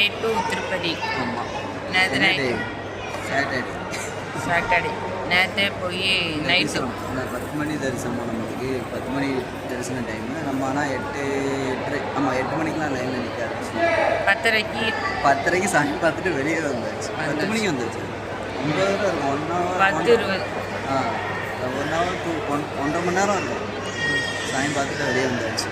Monday to Tirupati. ஆமாம். நேற்று night Saturday நேற்றே போய் நைட்டு 10 மணி தரிசனம் நம்மளுக்கு 10 மணி தரிசன டைமு. நம்ம ஆனால் 8 ஆமாம் 8 மணிக்கெலாம் லைனில் நிற்க ஆரம்பிச்சு 10:30 சாமி பார்த்துட்டு வெளியே வந்தாச்சு. 10 மணிக்கு வந்துச்சு. 9 இருக்கும் 1 ஹவர் 10:20 1 ஹவர் 1.5 மணி நேரம் இருக்கும். சாமி பார்த்துட்டு வெளியே வந்தாச்சு.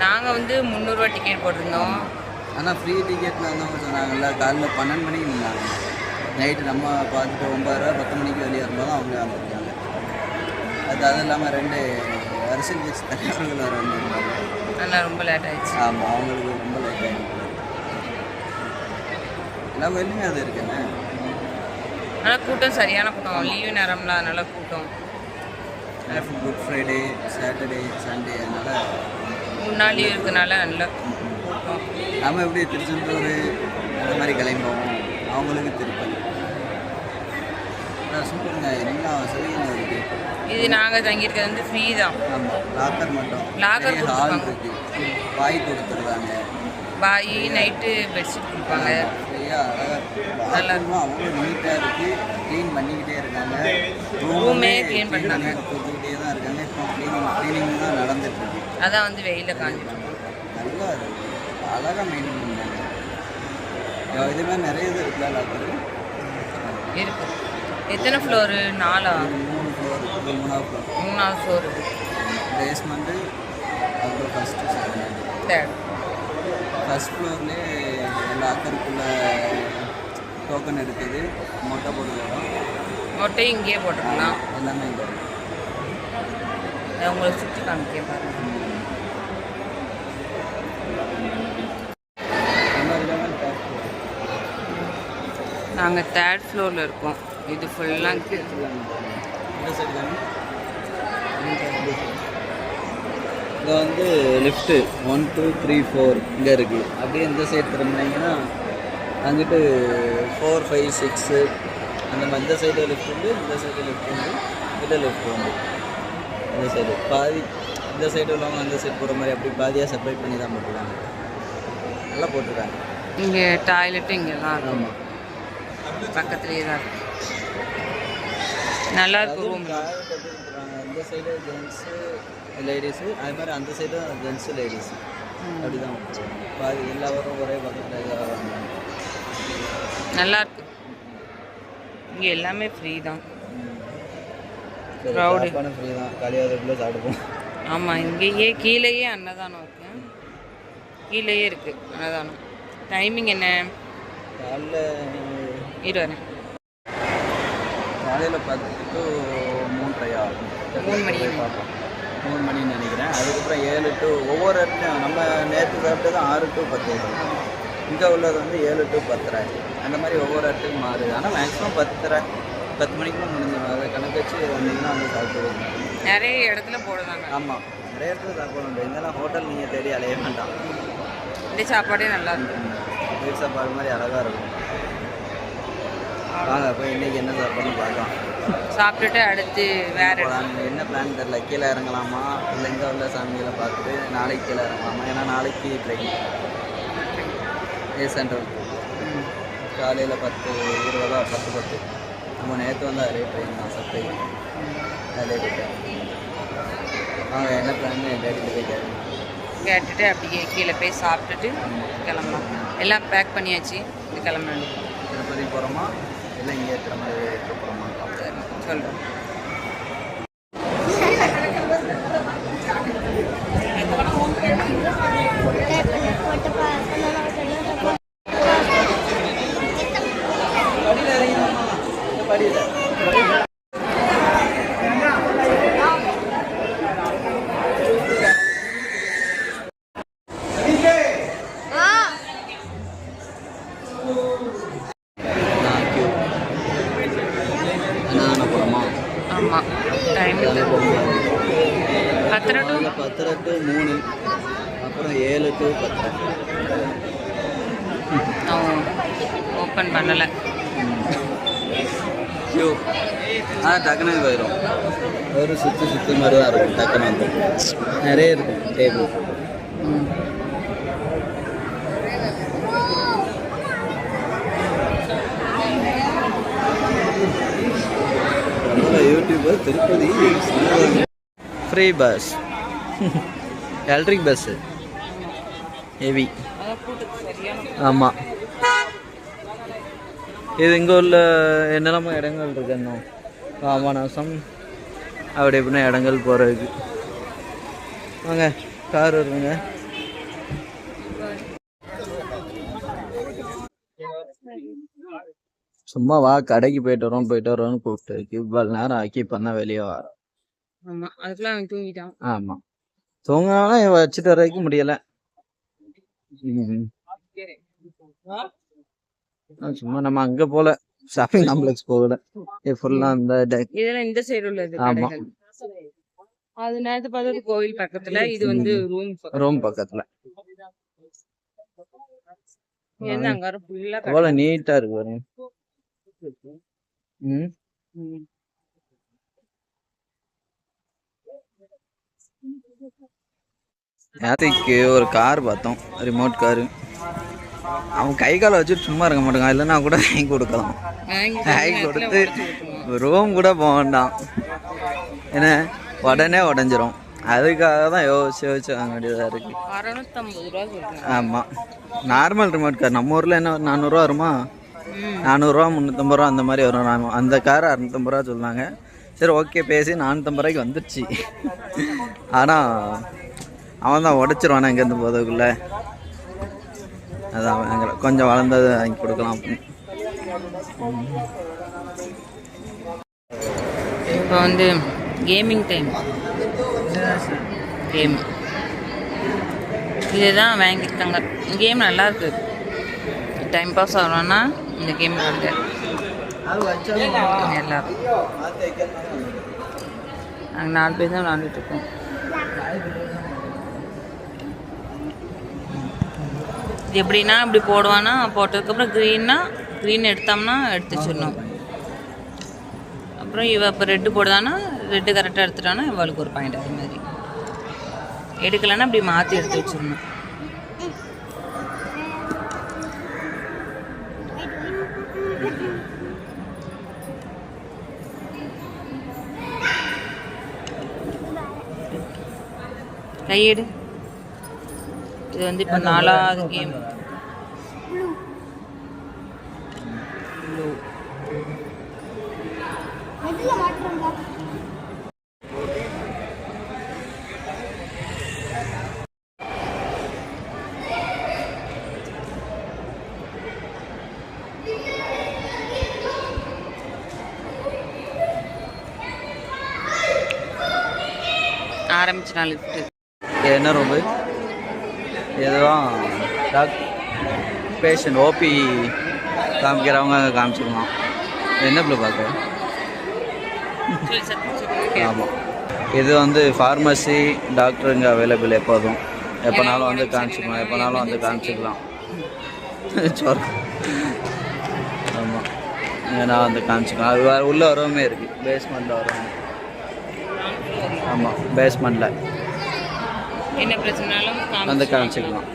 நாங்கள் வந்து 300 ரூபா டிக்கெட் போட்டிருந்தோம். ஆனால் ஃப்ரீ டிக்கெட்டில் வந்தவங்க சொன்னாங்கல்ல காலையில் 12 மணிக்கு நின்னாங்க. நைட்டு நம்ம பார்த்துட்டு 9 ரூபா 10 மணிக்கு வெளியே வரும்போது அவங்களே வந்துருக்காங்க. அது இல்லாமல் 2 அரசியல் கட்சி தலைவர்கள் வேறு வந்துருக்காங்க. நல்லா ரொம்ப லேட் ஆகிடுச்சு. ஆமாம், அவங்களுக்கு ரொம்ப லேட் ஆகிடுச்சு. எல்லா கோயிலுமே அது இருக்குண்ணே. ஆனால் கூட்டம் சரியான கூட்டம். லீவு நேரம்ல அதனால கூட்டம். குட் ஃப்ரைடே, சாட்டர்டே, சண்டே அதனால் 3 நாள் லீவ் இருக்கிறதுனால நல்ல கூட்டம். நம்ம எப்படி திருச்செந்தூர் அந்த மாதிரி கிளம்போம், அவங்களுக்கு திருப்பதி. சூப்பருங்க, எல்லா வசதியும் இருக்குது. இது நாங்கள் தங்கியிருக்கிறது வந்து ஃப்ரீ தான். ஆமாம், லாக்கர் மட்டும். லாக்கர் ஹால் இருக்குது, பாய் கொடுத்துருவாங்க. பாய் நைட்டு பெட்ஷீட் கொடுப்பாங்க. ஃப்ரீயாக அழகாக நல்லா அவ்வளோ நீட்டாக இருக்குது. க்ளீன் பண்ணிக்கிட்டே இருக்காங்க. ரூமே க்ளீன் பண்ணாங்க. கொடுத்துக்கிட்டே தான் இருக்காங்க. இப்போ க்ளீனிங் தான் நடந்துட்டுருக்கு. அதான் வந்து வெயிலில் காஞ்சிட்டு நல்லா அழகாக மெயின்டைன் பண்ணாங்க. இது மாதிரி நிறைய இது இருக்குல்ல லாக்கர் இருக்குது. எத்தனை ஃப்ளோரு? 4 3 ஃப்ளோர். 3வது ஃப்ளோர். பேஸ்மெண்ட்டு, அப்புறம் ஃபஸ்ட்டு செகண்ட் தேர்ட். ஃபஸ்ட் ஃப்ளோர்லேயே லாக்கருக்குள்ளே டோக்கன் எடுக்குது. மொட்டை போட்டுக்கலாம். மொட்டையும் இங்கேயே போட்டுக்கலாம். எல்லாமே இங்கே உங்களை சுற்றி காமிக்க பாருங்க. நாங்கள் 3rd ஃப்ளோரில் இருக்கோம். இது ஃபுல்லாக இங்கே வந்து லிஃப்ட்டு 1 2 3 4 இங்கே இருக்குது. அப்படியே இந்த சைடு திரும்பினீங்கன்னா அங்கிட்டு 4 5 6 அந்த மாதிரி இந்த சைடு லிஃப்ட் உண்டு, இந்த சைடு லிஃப்ட் உண்டு, இதில் லிஃப்ட் உண்டு. இந்த சைடு பாதி, இந்த சைடு உள்ளவங்க அந்த சைடு போகிற மாதிரி அப்படி பாதியாக செப்பரேட் பண்ணி தான் போட்டுருக்காங்க. நல்லா போட்டிருக்காங்க. இங்கே டாய்லெட்டு இங்கே தான் இருக்கும். ஆமாம், பக்கத்துலேயே தான் இருக்கும். நல்லா இருக்கும் ரூம். இந்த சைடு ஜென்ஸு லேடிஸு, அது மாதிரி அந்த சைடு ஜென்ஸு லேடிஸு அப்படி தான் பாதி எல்லாரும் ஒரே பக்கத்தில் இதாக வாங்க. நல்லாயிருக்கு. இங்கே எல்லாமே ஃப்ரீ தான். க்ரௌடு ஃப்ரீ தான். காலியாகிறதுக்குள்ளே சாப்பிடுவோம். ஆமாம், இங்கேயே கீழேயே அன்னதானம் இருக்கு. கீழேயே இருக்குது அன்னதானம். டைமிங் என்ன? காலைல 20 காலையில் 10 to 3:30 ஆகும். 3 மணி பார்ப்போம். 3 மணின்னு நினைக்கிறேன். அதுக்கப்புறம் 7 to ஒவ்வொரு இடத்துலையும் நம்ம நேற்று சாப்பிட்டது 6 to 10. இங்கே உள்ளது வந்து 7 to 10:30. அந்த மாதிரி ஒவ்வொரு இடத்துக்கும் மாறுது. ஆனால் மேக்ஸிமம் 10 மணிக்குள்ள முடிஞ்சிடும். அதை கணக்கு வச்சு வந்தீங்கன்னா வந்து சாப்பிடுவோம். நிறைய இடத்துல போடுறாங்க. ஆமாம், நிறைய இடத்துல சாப்பிடணும். இதெல்லாம் ஹோட்டல் நீங்கள் தேடி அலைய வேண்டாம். இந்த சாப்பாடே நல்லா இருக்கும். வீட்டு சாப்பாடு மாதிரி அழகாக இருக்கும். வாங்க போய் இன்றைக்கி என்ன சாப்பாடுன்னு பார்க்கலாம். சாப்பிட்டுட்டு அடுத்து வேறு என்ன பிளான் தெரில. கீழே இறங்கலாமா இல்லை இங்கே உள்ள சாமிகளை பார்த்துட்டு நாளைக்கு கீழே இறங்கலாமா? ஏன்னா நாளைக்கு ட்ரெயின் சென்ட்ரல் காலையில் 10:20 10:10. நம்ம நேற்று வந்து அதே ட்ரெயின் தான் சட்டை அதே போயிட்டேன். அவங்க என்ன பிளான் டேட்டில் போய் கேட்டுட்டு அப்படியே கீழே போய் சாப்பிட்டுட்டு கிளம்பலாம். எல்லாம் பேக் பண்ணியாச்சு. இது கிளம்பணும். திருப்பதி போகிறோமா இல்லை இங்கே இருக்கிற மாதிரி போகிறோமா சொல்கிறேன். ஆமாம், டைம் 10 to 3, அப்புறம் 7 to 10. ஓப்பன் பண்ணலை. கியூ டக்குனு போயிடும். ஒரு சுற்றி மாதிரி தான் இருக்கும். டக்குனு வந்து நிறைய இருக்கும் table. Tirupati free bus electric bus heavy. ஆமாம், இது இங்கே உள்ள என்னெல்லாமோ இடங்கள் இருக்கு இன்னும் ராமநாசம் அப்படி எப்படின்னா இடங்கள் போகிறதுக்கு. வாங்க கார் வருங்க. சும்மா வா கடைக்கு போயிட்டு வரோன்னு கூப்பிட்டு இவ்வளோ நேரம் ஆக்கி இப்போ தான் வெளியே வர. ஆமாம், அதுக்குலாம் அவன் தூங்கிட்டான். ஆமாம், தூங்கினாலும் வச்சுட்டு வரைக்கும் முடியலை. சும்மா நம்ம அங்கே போல ஷாப்பிங் காம்ப்ளெக்ஸ் போகல, ஃபுல்லாக அந்த இதெல்லாம் இந்த சைடு உள்ளது. ஆமாம், அது நேரத்தை பார்த்தது கோவில் பக்கத்துல, இது வந்து ரூம் பக்கத்துல. அங்க ஃபுல்லா அவ்வளோ நீட்டா இருக்கு பாருங்க. நேற்றுக்கு ஒரு கார் பார்த்தோம், ரிமோட் காரு. அவன் கை காலை வச்சுட்டு சும்மா இருக்க மாட்டாங்க, இல்லைன்னா கூட வாங்கி கொடுக்கலாம். வாங்கி கொடுத்து ரூம் கூட போக வேண்டாம், ஏன்னா உடனே உடஞ்சிரும். அதுக்காக தான் யோசிச்சு வாங்க வேண்டியதாக இருக்கு. 650 ரூபா சொல்றேன். ஆமாம், நார்மல் ரிமோட் கார் நம்ம ஊரில் என்ன 400 ரூபா வருமா? 400 ரூபா 350 ரூபா அந்த மாதிரி வரும். அந்த கார் 650 ரூபா சொன்னாங்க. சரி ஓகே பேசி 450 ரூபாய்க்கு வந்துடுச்சு. ஆனால் அவன் தான் உடச்சிருவானே இங்கேருந்து போகிறதுக்குள்ளே. அதான் எங்களை கொஞ்சம் வளர்ந்தது வாங்கி கொடுக்கலாம் அப்படின்னு. இப்போ வந்து கேமிங் டைம், கேம் இதுதான் வாங்கியிருக்காங்க. கேம் நல்லாயிருக்கு, டைம் பாஸ் ஆகணும்னா இந்த கேம் வந்து எல்லோரும் நாங்கள் 4 பேர் தான் விளாண்டுட்ருக்கோம். இது எப்படின்னா இப்படி போடுவான்னா, போட்டதுக்கப்புறம் க்ரீன் எடுத்தோம்னா எடுத்து வச்சிடணும். அப்புறம் இவ இப்போ ரெட்டு போடுதான்னா ரெட்டு கரெக்டாக எடுத்துட்டான்னா இவளுக்கு ஒரு பாயிண்ட். அது மாதிரி எடுக்கலைன்னா அப்படி மாற்றி எடுத்து வச்சிடணும். கையெடு. இது வந்து இப்போ 4வது கேம். ஆரம்பிச்சு 4 லிஃப்ட்டு. என்ன ரொம்ப எதுவும் பேஷண்ட் ஓபி காமிக்கிறவங்க காமிச்சிக்கலாம். என்ன பிள்ளை பார்க்க. ஆமாம், இது வந்து ஃபார்மசி டாக்டருங்க அவைலபிள். எப்போனாலும் வந்து காமிச்சிக்கலாம். ஆமாம், ஏன்னா வந்து காமிச்சிக்கலாம். அது வேறு உள்ளே வரவுமே இருக்குது, பேஸ்மெண்ட்டில் வரவும். ஆமாம், பேஸ்மெண்ட்டில் என்ன பிரச்சனைனாலும் வந்து காமிச்சிக்கலாம்.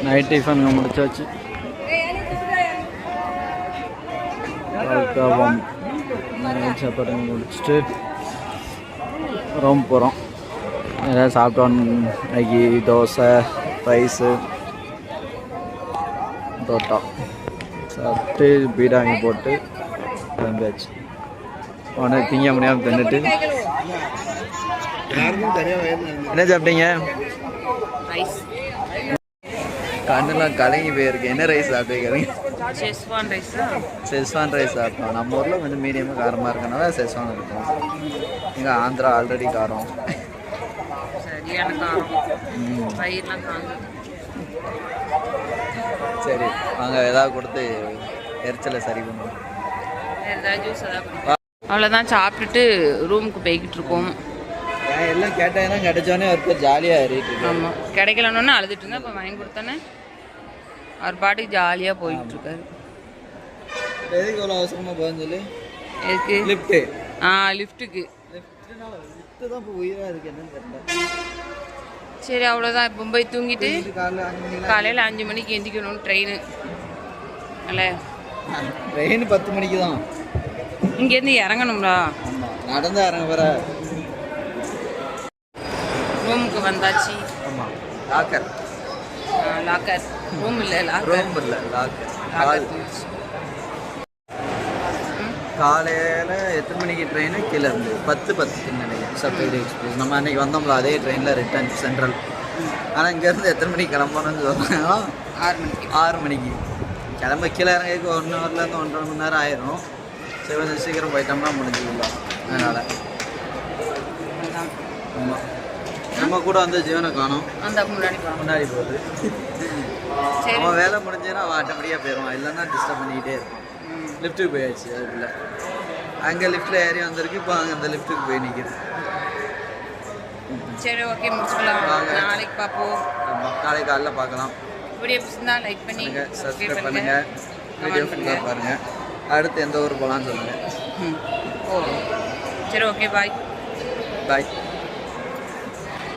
நைட் டிஃபன் முடிச்சாச்சு. சாப்பாடு முடிச்சுட்டு ரூம் போகிறோம். ஏதாவது சாப்பிட்டோம். மேகி, தோசை, ரைஸு, தோட்டா சாப்பிட்டு பீடா வாங்கி போட்டு கிளம்பியாச்சு. உடனே திங்க முடியாமல் தின்னுட்டு. என்ன சாப்பிட்டீங்க? கண்ணெல்லாம் கலங்கி போயிருக்கு. என்ன ரைஸ் சாப்பிட்டுக்கிறீங்க? செஸ்வான் ரைஸ் சாப்பிட்டோம். நம்ம ஊரில் கொஞ்சம் மீடியமாக காரமாக இருக்கனால செஸ்வான் இருக்கும். இங்கே ஆந்திரா ஆல்ரெடி காரம், சரியான காரம், பயிரெலாம் காரம். சரி வாங்க ஏதாவது கொடுத்து எரிச்சலை சரி பண்ணுவோம். ஏதாவது ஜூஸ் ஏதாவது குடிப்போம். அவ்வளோதான், சாப்பிட்டுட்டு ரூமுக்கு போய்கிட்டு இருக்கோம். எல்லாம் கேட்டாங்கன்னா கிடைச்சோன்னே ஒருத்தர் ஜாலியாக ஏறிட்டு. ஆமாம், கிடைக்கலன்னு அழுதுட்டு இருந்தேன். இப்போ வாங்கி கொடுத்தோன்னே அவர் பாட்டுக்கு ஜாலியாக போயிட்டு இருக்காரு. எதுக்கு இவ்வளோ அவசரமாக போகன்னு சொல்லி எதுக்கு? லிஃப்ட்டு லிஃப்ட்டுக்கு. லிஃப்ட்டு தான் இப்போ உயிராக இருக்குது என்னன்னு தெரியல. சரி அவ்வளோதான். இப்போ போய் தூங்கிட்டு காலையில் 5 மணிக்கு காலையில் 5 மணிக்கு எந்திக்கணும். ட்ரெயின் அல்ல, ட்ரெயின் 10 மணிக்கு தான். இங்கேருந்து இறங்கணும்டா. ஆமாம், நடந்து இறங்க வர. ரூமுக்கு வந்தாச்சு. ஆமாம், லாக்கர். லாக்கர் ரூம் இல்லை, ரூம் இல்லை, லாக்கர். காலையில் எத்தனை மணிக்கு ட்ரெயின்? கீழே இருந்து 10:10 நினைக்கிறேன். சப்தகிரி எக்ஸ்பிரஸ். நம்ம அன்றைக்கி வந்தோம்ல அதே ட்ரெயினில் ரிட்டர்ன் சென்ட்ரல். ஆனால் இங்கேருந்து எத்தனை மணிக்கு கிளம்பணும்னு சொல்கிறாங்கன்னா 6 மணிக்கு. 6 மணிக்கு கிளம்ப. கீழே இறங்கிக்கு 1 ஹவர்லேருந்து 1.5 மணி நேரம் ஆயிரும். சரி, கொஞ்சம் சீக்கிரம் போயிட்டோம்னா முடிஞ்சுக்கலாம். அதனால் ஆமாம், நம்ம கூட வந்து ஜீவனை காணும். அந்த முன்னாடி போகுது. அவன் வேலை முடிஞ்சுன்னா அவன் ஆட்டோமேட்டிக்காக போயிடுவான், இல்லைன்னா டிஸ்டர்ப் பண்ணிக்கிட்டே இருப்பான். லிஃப்ட்டுக்கு போயாச்சு. அதுக்குள்ள அங்கே லிஃப்ட்டில் ஏறி வந்திருக்கு. இப்போ அங்கே அந்த லிஃப்ட்டுக்கு போய் நிற்கிது. சரி, ஓகே, முடிச்சுக்கலாம். நாளைக்கு பார்ப்போம். நாளைக்கு காலைல பார்க்கலாம். வீடியோ பிடிச்சிருந்தா லைக் பண்ணி சப்ஸ்கிரைப் பண்ணுங்கள், வீடியோ ஃபுல்லாக பாருங்கள். அடுத்து எந்த ஊர் போகலான்னு சொல்லுங்கள். சரி, ஓகே, பாய். பாய்.